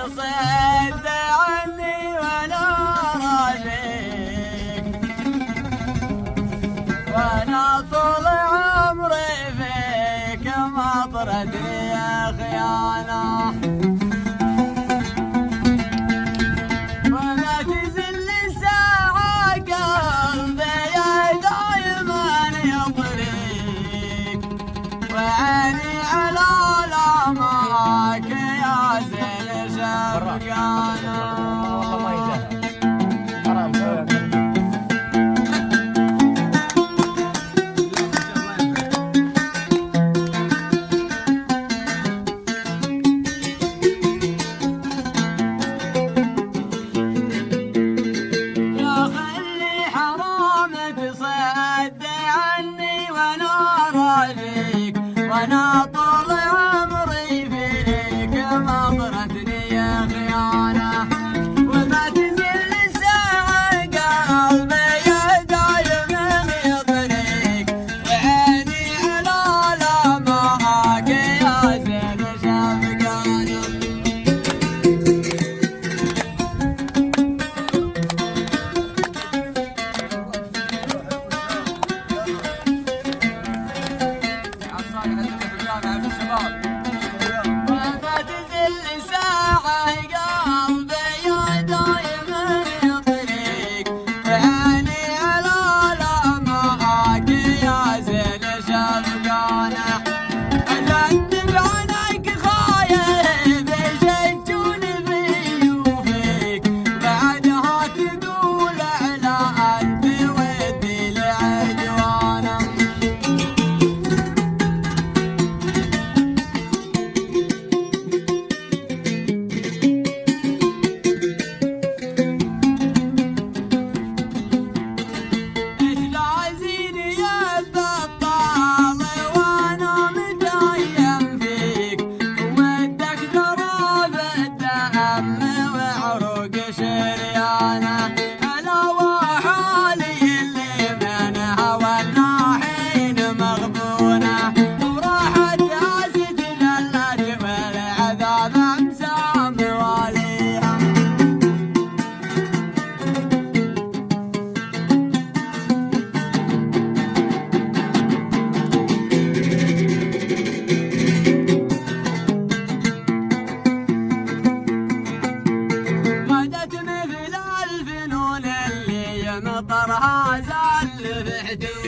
تصد عني وانا راجيك، وانا طول عمري فيك مطردي يا خيانة. وما تزل ساعة قلبي دايما يطريك، وعيني على لمعك يا زين شفقانة. والله ما يجاهل حرام يا خلي حرام تصد عني وانا راجيك، وانا طول عمري فيك مطرتني يا خيانة. وما تزل ساعة قلبي دايما يطريك، وعيني على لمعك يا زين شفقانة. وما تزل ساعة قلبي دايما يطريك، وعيني على لمعك يا زين شفقانة. أجدب عنك خايف يشجون في وفيك، بعدها تقول على أنت ودي العدوانة. ايش لازين يا البطال وانا متيم فيك، ودك ترى بالدم وعروق شريانه. الا وحالي اللي من هوى الناحين مغبونه، وراحت هازت للنجم العذاب امسام واليها. غدت مثل الفنون اللي مطرها زال في حدود